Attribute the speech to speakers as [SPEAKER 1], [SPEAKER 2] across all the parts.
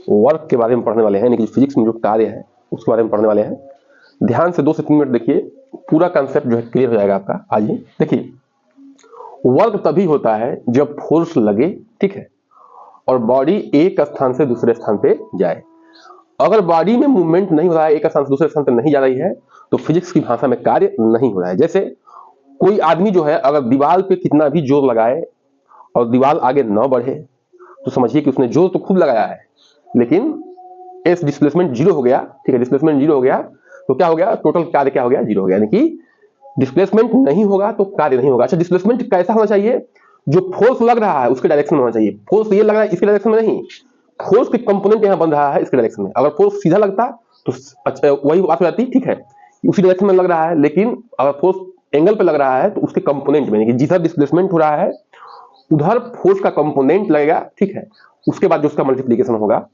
[SPEAKER 1] Work के बारे में पढ़ने वाले हैं, यानी कि फिजिक्स में जो कार्य है उसके बारे में पढ़ने वाले हैं। ध्यान से 2 से 3 मिनट देखिए, पूरा कंसेप्ट जो है क्लियर हो जाएगा आपका। आइए देखिए, वर्क तभी होता है जब फोर्स लगे, ठीक है, और बॉडी एक स्थान से दूसरे स्थान पे जाए। अगर बॉडी में मूवमेंट नहीं हो रहा है, एक स्थान से दूसरे स्थान पे नहीं जा रही है, तो फिजिक्स की भाषा में कार्य नहीं हो रहा है। जैसे कोई आदमी जो है अगर दीवार पे कितना भी जोर लगाए और दीवार आगे न बढ़े, तो समझिए कि उसने जोर तो खूब लगाया है, लेकिन एस डिस्प्लेसमेंट जीरो हो गया, ठीक है, डिस्प्लेसमेंट जीरो हो गया, तो क्या हो गया, टोटल कार्य क्या हो गया, जीरो हो गया। यानी कि डिस्प्लेसमेंट नहीं होगा तो कार्य नहीं होगा। अच्छा, डिस्प्लेसमेंट कैसा होना चाहिए, जो फोर्स लग रहा है उसके डायरेक्शन में होना चाहिए। फोर्स ये लग रहा है इसके डायरेक्शन में नहीं, फोर्स के कंपोनेंट यहां बन रहा है इसके डायरेक्शन में। अगर फोर्स सीधा लगता तो अच्छा वही बात हो जाती, ठीक है, उसी डायरेक्शन में लग रहा है, लेकिन अगर फोर्स एंगल पे लग रहा है तो उसके कंपोनेंट में, जिधर डिस्प्लेसमेंट हो रहा है उधर फोर्स का कंपोनेंट लगेगा, ठीक है, उसके बाद जो उसका मल्टीप्लीकेशन होगा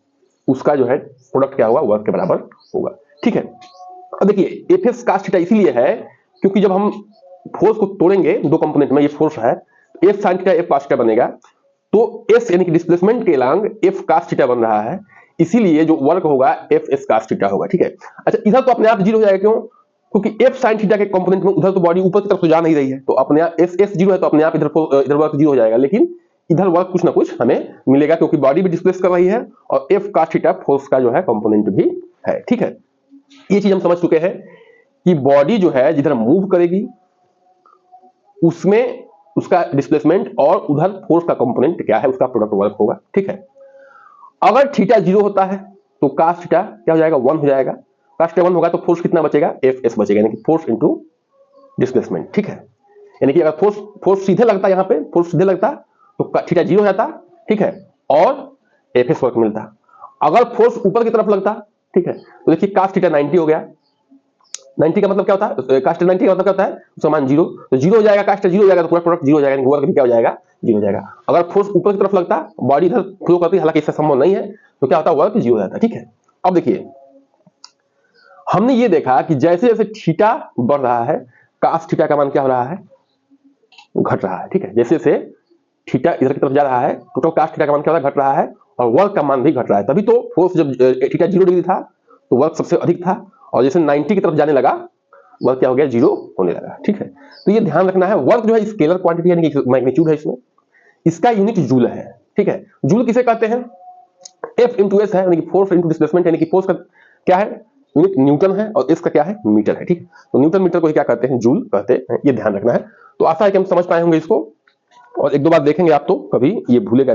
[SPEAKER 1] उसका जो है प्रोडक्ट क्या होगा, वर्क के बराबर होगा, ठीक है। अब देखिए एफ एस कास्ट थीटा इसीलिए है क्योंकि जब हम फोर्स को तोड़ेंगे दो कंपोनेंट में, ये फोर्स है, F sine theta F cast theta बनेगा, तो एस यानी कि डिस्प्लेसमेंट के लॉन्ग एफ कास्ट थीटा बन रहा है, इसीलिए जो वर्क होगा एफ एस कास्ट थीटा होगा, ठीक है। अच्छा, इधर तो अपने आप जीरो हो जाएगा, क्यों, क्योंकि एफ साइन थीटा के कंपोनेंट में उधर तो बॉडी ऊपर की तरफ तो जा नहीं रही है, तो अपने आप एस एस जीरो है तो अपने आप इधर वर्क जीरो हो जाएगा, लेकिन इधर वर्क कुछ ना कुछ हमें मिलेगा क्योंकि बॉडी भी डिस्प्लेस कर रही है और एफ कास्ट थीटा फोर्स का जो है कंपोनेंट भी है, ठीक है। ये चीज हम समझ चुके हैं कि बॉडी जो है जिधर मूव करेगी उसमें उसका डिस्प्लेसमेंट और उधर फोर्स का कंपोनेंट क्या है, उसका प्रोडक्ट वर्क होगा, ठीक है। अगर थीटा जीरो होता है तो कास्ट थीटा क्या हो जाएगा, 1 हो जाएगा। कास्ट थीटा 1 होगा तो फोर्स कितना बचेगा, एफ एस बचेगा, यानी कि फोर्स इनटू डिस्प्लेसमेंट, ठीक है। यानी कि अगर फोर्स सीधे लगता, यहाँ पे फोर्स सीधे लगता तो थीटा जीरो हो जाता, ठीक है, और एफ एस वर्क मिलता। अगर फोर्स ऊपर की तरफ लगता, ठीक है, तो देखिए कास्ट थीटा 90 हो गया। 90 का मतलब क्या होता है, कास्ट 90 का मतलब क्या होता है, समान जीरो, तो जीरो हो जाएगा, कास्ट जीरो हो जाएगा तो पूरा प्रोडक्ट जीरो हो जाएगा, वर्क भी क्या हो जाएगा, जीरो हो जाएगा। अगर फोर्स ऊपर की तरफ लगता, बॉडी इधर फ्लो करती, हालांकि इससे संभव नहीं है, तो क्या होता है, वर्क जीरो हो जाता है, ठीक है। अब देखिए हमने ये देखा कि जैसे जैसे थीटा बढ़ रहा है कास्ट थीटा का मान क्या हो रहा है, घट रहा है, ठीक है। जैसे जैसे थीटा इधर की तरफ जा रहा है, टोटल कास्ट थीटा का मान क्या हो रहा है, घट रहा है, और वर्क का मान भी घट रहा है। तभी तो फोर्स जब थीटा 0 डिग्री था तो वर्क सबसे अधिक था, और जैसे 90 की तरफ जाने लगा वर्क क्या हो गया, जीरो होने लगा, ठीक है। तो ये ध्यान रखना है, वर्क जो है स्केलर क्वांटिटी यानी कि मैग्नीट्यूड है, इसमें इसका यूनिट जूल है, ठीक है। जूल किसे कहते हैं, एफ इंटू एस है, यानी कि फोर्स इंटू डिस्प्लेसमेंट, यानी कि फोर्स का क्या है, यूनिट न्यूटन है, और इसका क्या है, मीटर है, ठीक है। तो न्यूटन मीटर को क्या कहते हैं, जूल कहते हैं, ये ध्यान रखना है। तो आशा है कि हम समझ पाए होंगे इसको, और एक दो बार देखेंगे आप तो कभी ये भूलेगा